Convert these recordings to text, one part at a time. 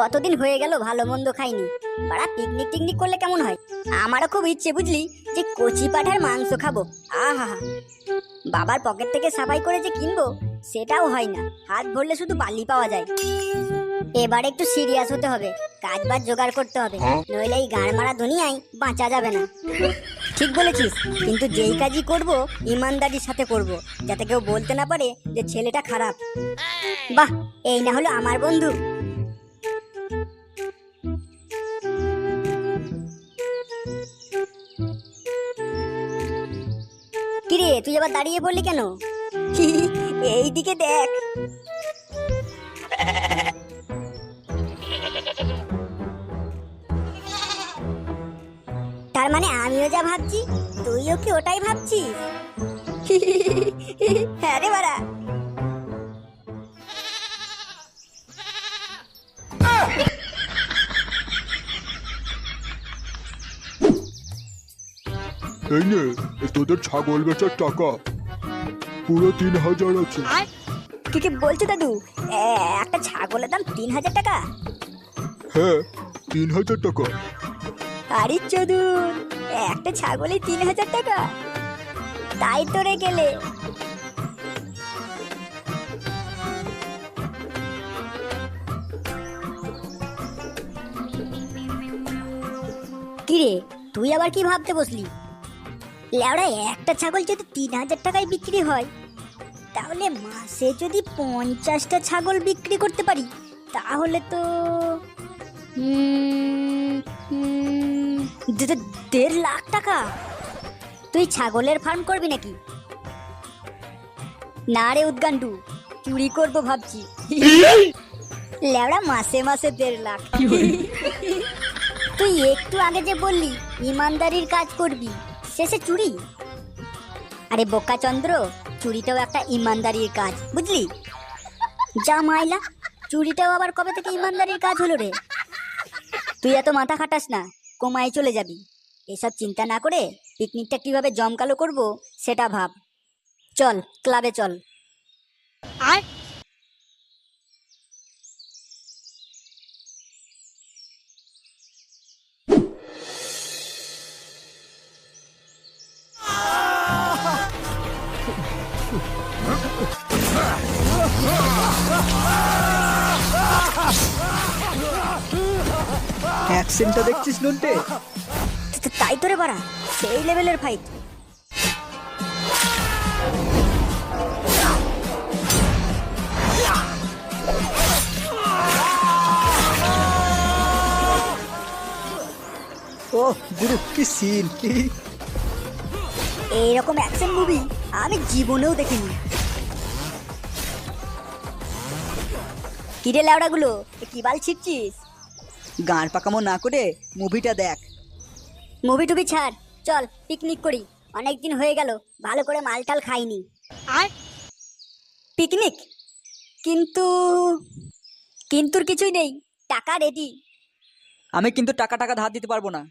কতদিন হয়ে গেল ভালো মন্দ খাইনি। বাড়া পিকনিক টিকনিক করলে কেমন হয়? আমারও খুব ইচ্ছে বুঝলি, যে কচি পাঠার মাংস খাবো। আহা, বাবার পকেট থেকে সাফাই করে যে কিনবো সেটাও হয় না, হাত ভরলে শুধু বালি পাওয়া যায়। এবার একটু সিরিয়াস হতে হবে, কাজ বাজ জোগাড় করতে হবে, নইলে এই গাড় মারা দুনিয়ায় বাঁচা যাবে না। ঠিক বলেছিস, কিন্তু যেই কাজই করব ইমানদারির সাথে করব, যাতে কেউ বলতে না পারে যে ছেলেটা খারাপ। বাহ, এই না হলো আমার বন্ধু। কিরে, তুই আবার দাঁড়িয়ে পড়লি কেন? এই দিকে দেখ। তার মানে আমিও যা ভাবছি তুইও কি ওটাই ভাবছিস? হ্যাঁ রে বাড়া। এই নে তোদের ছাগল বেচার টাকা, পুরো 3000 আছে। কি কি বলছো দাদু? একটা ছাগলের দাম 3000 টাকা? হ্যাঁ, 3000 টাকা। আরে চোদন, একটা ছাগলে 3000 টাকা? তাই তো রে গেলে। কিরে, তুই আবার কি ভাবতে বসলি? লেওড়া, একটা ছাগল যদি 3000 টাকায় বিক্রি হয়, তাহলে মাসে যদি 50টা ছাগল বিক্রি করতে পারি, তাহলে তো 1.5 লাখ টাকা। তুই ছাগলের ফার্ম করবি নাকি? না রে উদ্গান্ডু, চুরি করবো ভাবছি। লেওড়া, মাসে মাসে 1.5 লাখ। তুই একটু আগে যে বললি ইমানদারির কাজ করবি, শেষে চুরি? আরে বোকা চন্দ্র, চুরিটাও একটা ইমানদারির কাজ, বুঝলি? যা মাইলা, চুরিটাও আবার কবে থেকে ইমানদারির কাজ হলো রে? তুই এত মাথা খাটাস না, কমায় চলে যাবি। এসব চিন্তা না করে পিকনিকটা কিভাবে জমকালো করব সেটা ভাব। চল, ক্লাবে চল। অ্যাকশনটা দেখছিস নন্টে? তাই তোরে বাড়া, সেই লেভেলের ফাইট। ও গুরু, কি সিন! এইরকম অ্যাকশন মুভি আমি জীবনেও দেখিনি। কিরে লেওড়াগুলো, কি বাল ছিটছিস? গান পাকামো না করে মুভিটা দেখ। মুভি টুবি ছাড়, চল পিকনিক করি। অনেকদিন হয়ে গেল ভালো করে মালটাল খাইনি। আর পিকনিক? কিন্তু কিন্তুর কিছুই নেই, টাকা রেডি। আমি কিন্তু টাকা টাকা ধার দিতে পারবো না।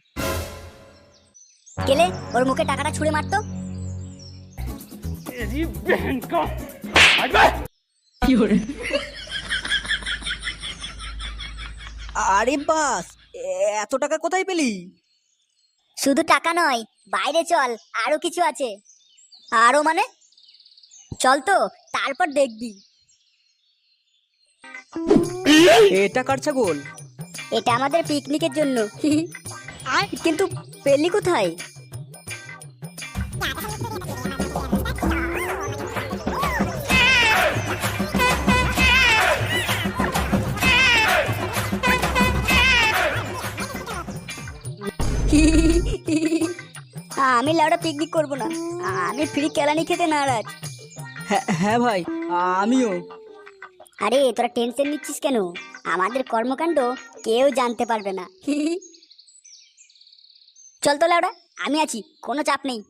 গেলে ওর মুখে টাকাটা ছুঁড়ে মারতো। আরে বাস, এত টাকা কোথায় পেলি? শুধু টাকা নয়, বাইরে চল, আরো কিছু আছে। আরো মানে? চল তো, তারপর দেখবি। এটা কার ছাগল? এটা আমাদের পিকনিকের জন্য। কিন্তু পেলি কোথায়? আমি লাউডা পিকনিক করবো না, আমি ফ্রি কেলানি খেতে নারাজ। হ্যাঁ ভাই, আমিও। আরে তোরা টেনশন নিচ্ছিস কেন? আমাদের কর্মকাণ্ড কেউ জানতে পারবে না। চল তো লাউডা, আমি আছি, কোনো চাপ নেই।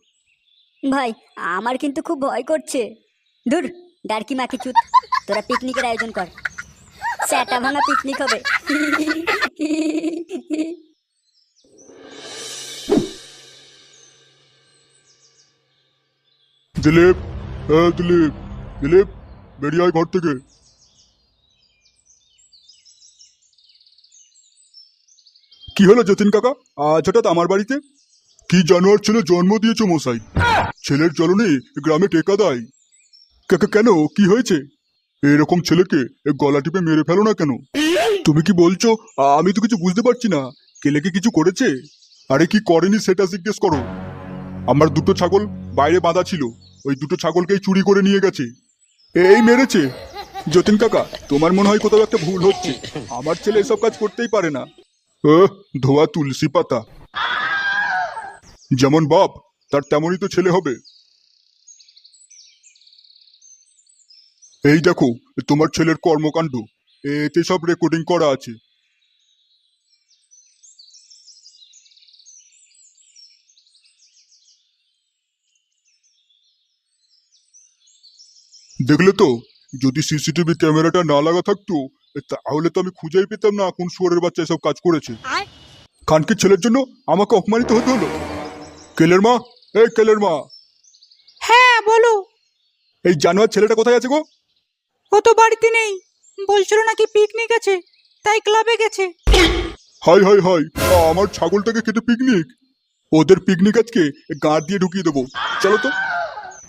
ভাই, আমার কিন্তু খুব ভয় করছে। ধুর, ডারকি মাখি চুত, তোরা পিকনিকের আয়োজন কর, স্যাটা ভাঙা পিকনিক হবে। দিলীপ, হ্যাঁ দিলীপ, দিলীপ বেরিয়ে আয় ঘর থেকে। কি হলো যতীন কাকা, আজ হঠাৎ আমার বাড়িতে? কি জানোয়ার ছেলে জন্ম দিয়েছো মশাই, ছেলের জ্বলনে গ্রামে টেকা দেয়। কেন, কি হয়েছে? এরকম ছেলেকে গলা টিপে মেরে ফেলো না কেন? তুমি কি বলছো? আমি তো কিছু বুঝতে পারছি না। কেলেকে কিছু করেছে? আরে কি করেনি সেটা জিজ্ঞেস করো। আমার দুটো ছাগল বাইরে বাঁধা ছিল, ওই দুটো ছাগলকেই চুরি করে নিয়ে গেছে। এই মেরেছে? যতীন কাকা, তোমার মনে হয় কোথাও একটা ভুল হচ্ছে। আমার ছেলে এসব কাজ করতেই পারে না। ধোয়া তুলসী পাতা। যেমন বাপ তার তেমনই তো ছেলে হবে। এই দেখো তোমার ছেলের কর্মকাণ্ড, এতে সব রেকর্ডিং করা আছে। দেখলে তো, যদি সিসিটিভি ক্যামেরাটা না লাগা থাকতো তাহলে তো আমি খুঁজেই পেতাম না কোন শুয়োরের বাচ্চা এসব কাজ করেছে। খানকির ছেলের জন্য আমাকে অপমানিত হতে হলো। কেলের মা, এই কেলের মা, হ্যাঁ বলো। এই জানোয়ার ছেলেটা কোথায় আছে গো? ও তো বাড়িতে নেই, বলছিল নাকি পিকনিক আছে, তাই ক্লাবে গেছে। হাই হাই হাই, আমার ছাগলটাকে কেটে পিকনিক? ওদের পিকনিক আজকে গাঁট দিয়ে ঢুকিয়ে দেবো, চলো তো।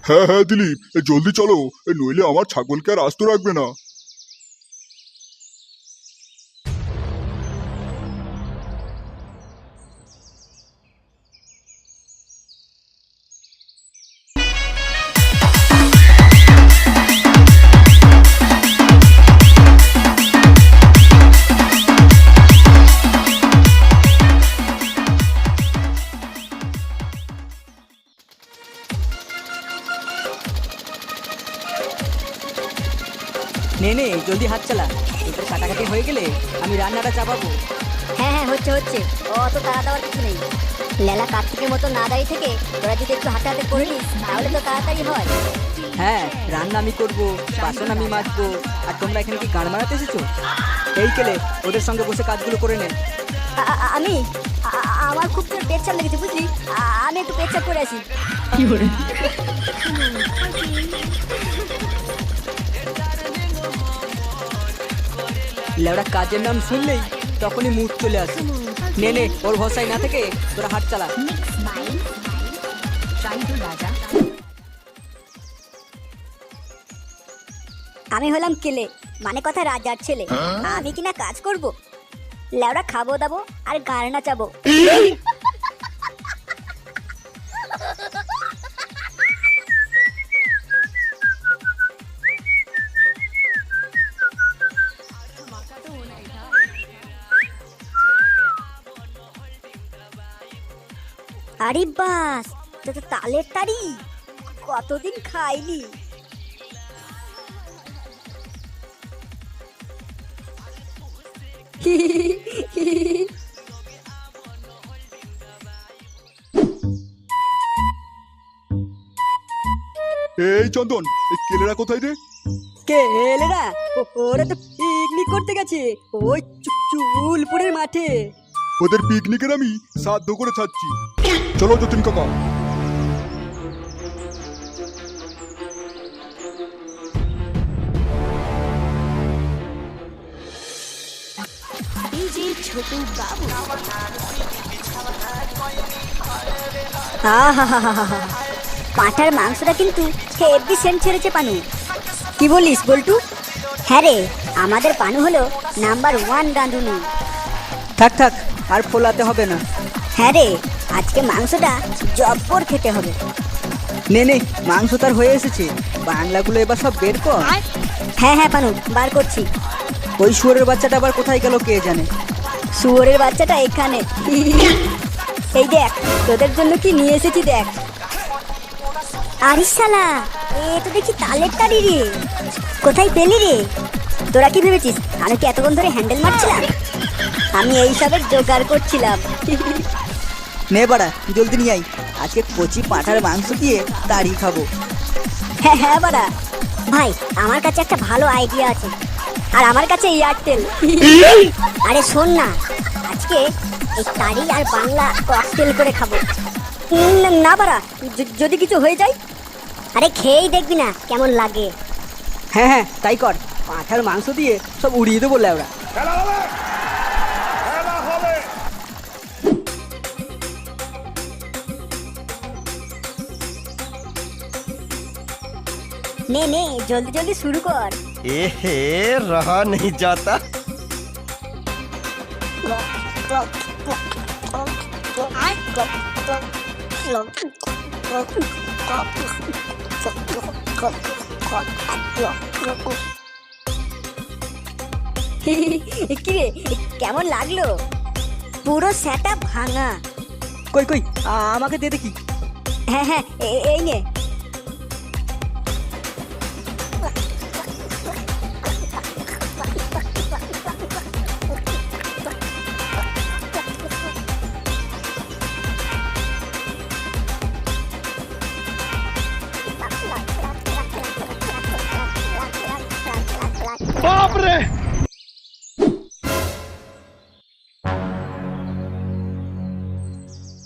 হ্যাঁ হ্যাঁ দিলীপ, জলদি চলো, নইলে আমার ছাগলকে আর আস্ত রাখবে না। নে নে জলদি হাত চালা, তোদের কাটাকাটি হয়ে গেলে আমি রান্নাটা চাপাবো। হ্যাঁ হ্যাঁ, হচ্ছে হচ্ছে, অত তাড়া দেওয়ার কিছু নেই। লেলা কার্তিকের মতো না দাঁড়িয়ে থেকে তোরা যদি একটু হাতে হাতে করে নিস তাহলে তো তাড়াতাড়ি হয়। হ্যাঁ, রান্না আমি করবো, বাসন আমি মাজবো, আর তোমরা এখানে কি গান মারাতে এসেছো? এই কেলে, ওদের সঙ্গে বসে কাজগুলো করে নে। আমি আমার খুব জোর পেচ্ছাপ লেগেছে বুঝলি, আমি একটু পেচ্ছাপ করে আসি। লেওড়া কাজের নাম শুনলেই তখনই মুড চলে আসে। নে নে, ওর ভরসায় না থেকে তোরা হাত চালা। আমি হলাম কেলে, মানে কথা রাজার ছেলে। আমি কিনা কাজ করব, লেওড়া খাবো দাবো আর গান নাচাবো। আরে বাস, তো তো তালের তাড়ি, কতদিন খাইনি। এই চন্দন, এই কেলেরা কোথায় রে? কেলেরা ওরা তো পিকনিক করতে গেছে ওই চুলপুরের মাঠে। ওদের পিকনিকের আমি সাধ্য করে ছাড়ছি। চলো যতীন কাকা। পাঁঠার মাংসটা কিন্তু হেভি সেন্ট ছেড়েছে পানু। কি বলিস বল্টু? হ্যাঁ রে, আমাদের পানু হলো নাম্বার 1 রাঁধুনি। থাক থাক, আর ফোলাতে হবে না। হ্যাঁ রে, আজকে মাংসটা জব্বর খেতে হবে। নে নে, মাংস তার হয়ে এসেছে, বাংলাগুলো এবার সব বের কর। হ্যাঁ হ্যাঁ পানু, বার করছি। ওই শুয়োরের বাচ্চাটা আবার কোথায় গেল কে জানে। শুয়োরের বাচ্চাটা এখানে। এই দেখ, তোদের জন্য কি নিয়ে এসেছি দেখ। আরে শালা, এ তো দেখি তালের তাড়ি রে। কোথায় পেলি রে? তোরা কি ভেবেছিস আমি কি এতক্ষণ ধরে হ্যান্ডেল মারছিলাম? আমি এইসবের জোগাড় করছিলাম। নে বাড়া, জলদি নিয়ে আই, আজকে কচি পাঁঠার মাংস দিয়ে তাড়ি খাবো। হ্যাঁ হ্যাঁ বাড়া, ভাই আমার কাছে একটা ভালো আইডিয়া আছে, আর আমার কাছে এয়ারটেল। আরে শোন না, আজকে এই তাড়ি আর বাংলা ককটেল করে খাবো। না বাড়া, যদি কিছু হয়ে যায়? আরে খেয়েই দেখবি না কেমন লাগে। হ্যাঁ হ্যাঁ, তাই কর, পাঁঠার মাংস দিয়ে সব উড়িয়ে দেবো লেওড়া। নে নে জলদি জলদি শুরু কর। एहे रहा नहीं जाता। কিরে কেমন লাগলো? পুরো সেটা ভাঙা। কই কই আমাকে দিয়ে দেখি। হ্যাঁ হ্যাঁ এই নে।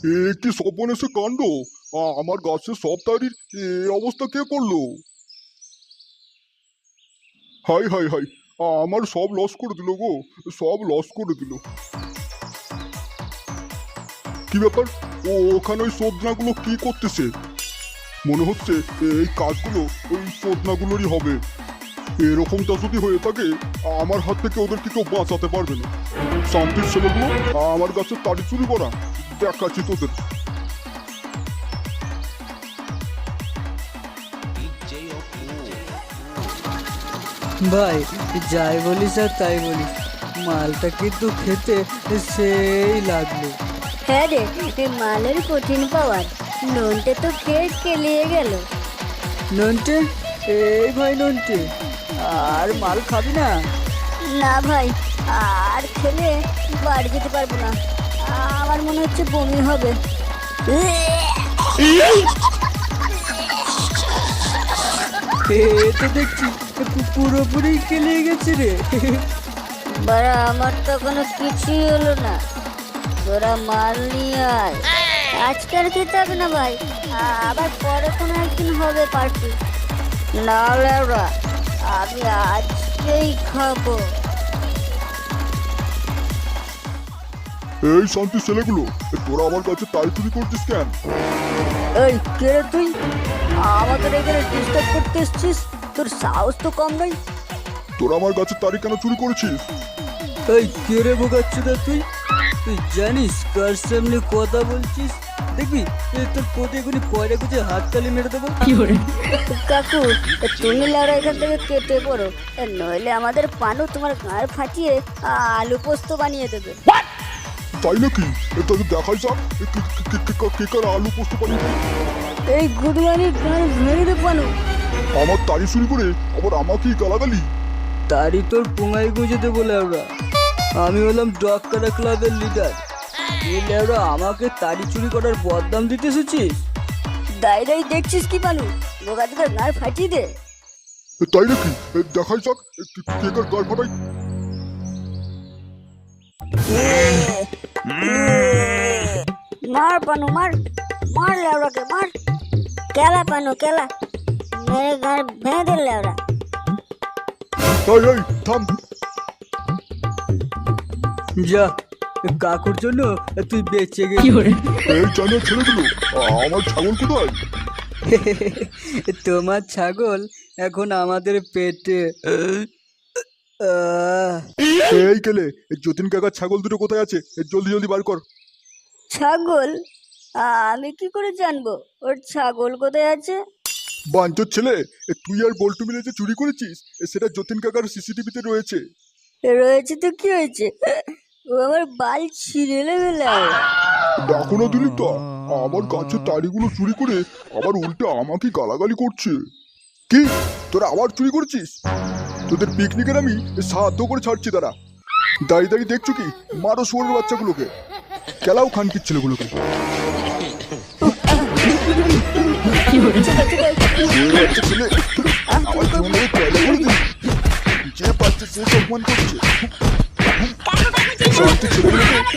এ কি সর্বনেশে কাণ্ড! আমার গাছের সব তারির অবস্থা কে করলো? হাই হাই হাই, আমার সব লস করে দিল গো, সব লস করে দিল। কি ব্যাপার? ওখানে ওই সদনাগুলো কি করতেছে? মনে হচ্ছে এই কাজগুলো ওই সদনাগুলোরই হবে। এরকমটা যদি হয়ে থাকে আমার হাত থেকে ওদেরকে কেউ বাঁচাতে পারবে না। শান্তির ছেলেগুলো আমার গাছের তাড়ি চুরি করা, দেখাচ্ছি তোদের। ভাই যাই বলিস আর তাই বলিস, মালটা কিন্তু খেতে সেই লাগলো। হ্যাঁ রে, এই মালের কঠিন পাওয়ার। ননটে তো খেয়ে কেলিয়ে গেল। নন্টে, এই ভাই নন্টে, আর মাল খাবি না? না ভাই, আর খেলে বাড়ি যেতে পারবো না। আমার মনে হচ্ছে বমি হবে। এ তো দেখছি পুরোপুরি কেলে গেছে রে। বাড়া, আমার তো কোনো কিছুই হলো না। তোরা মাল নিয়ে আয়। আজকে আর খেতে হবে না ভাই, আবার পরে কোনো একদিন হবে পার্টি। না লেওরা, আমি আজকেই খাবো। এই শান্তির ছেলেগুলো, তোরা আমার কাছে তাড়ি চুরি করছিস কেন? এই কে রে তুই? আমাদের এখানে ডিস্টার্ব করতে এসছিস? তোর সাহস তো কম নয়। তোরা আমার গাছের তাড়ি কেন চুরি করেছিস? এই কে রে বোকাচ্ছুদা তুই? তুই জানিস কার সামনে কথা বলছিস? দেখবি তোর প্রতিগুলি পয়রা গুছে হাততালি মেরে দেবো। কাকু, তুমি লেওরা এখান থেকে কেটে পড়ো, নইলে আমাদের পানু তোমার গাঁড় ফাটিয়ে আলু পোস্ত বানিয়ে দেবে। তাই নাকি? তাকে দেখাই যাক কে কার আলু পোস্ত বানিয়ে। এই গুডমানির গাঁড় ভেঙে দে পানু। আমার তাড়ি চুরি করে আবার আমাকেই গালাগালি? তারই তোর পুঙাই গুঁজে দেবো লেওরা। আমি হলাম ডক্টরা ক্লাবের লিডার। এই লেওরা আমাকে তাড়ি চুরি করার বদনাম দিতে এসেছিস? দাই দাই দেখছিস কি পানু? বোকা তোদের গাঁড় ফাটিয়ে দে। তাই নাকি? দেখাই যাক কে কার গাড় ফাটাই। মার পানু মার, মার লেওরাকে মার। কেলা পানু কেলা, মেরে গাঁড় ভেঙে দে লেওরা। এই এই থাম। যা, কাকুর জন্য তুই বেঁচে গেলি। এই জানার ছেলেগুলো, আমার ছাগল কোথায়? তোমার ছাগল এখন আমাদের পেটে। এই কেলে, যতীন কাকার ছাগল দুটো কোথায় আছে? জলদি জলদি বার কর। ছাগল? আমি কি করে জানবো ওর ছাগল কোথায় আছে? বাঞ্চোর ছেলে, তুই আর বল্টু মিলে যে চুরি করেছিস সেটা যতীন কাকার সিসিটিভিতে রয়েছে। রয়েছে তো কি হয়েছে? ও আমার বাল ছিঁড়ে নেবে। দেখো না দিলীপটা, আমার গাছের তাড়িগুলো চুরি করে আবার উল্টে আমাকে গালাগালি করছে। কি, তোরা আবার চুরি করছিস? তোদের পিকনিকের আমি সাহায্য করে ছাড়ছি। তারা দাঁড়িয়ে দাঁড়িয়ে দেখছো কি? মারো শুয়োরের বাচ্চাগুলোকে, খেলাও খানকির ছেলেগুলোকে। ছেলে আমার জীবনটাকে পয়লা করে দিস। যে পাচ্ছে সে সম্মান করছে। ছেলেগুলোকে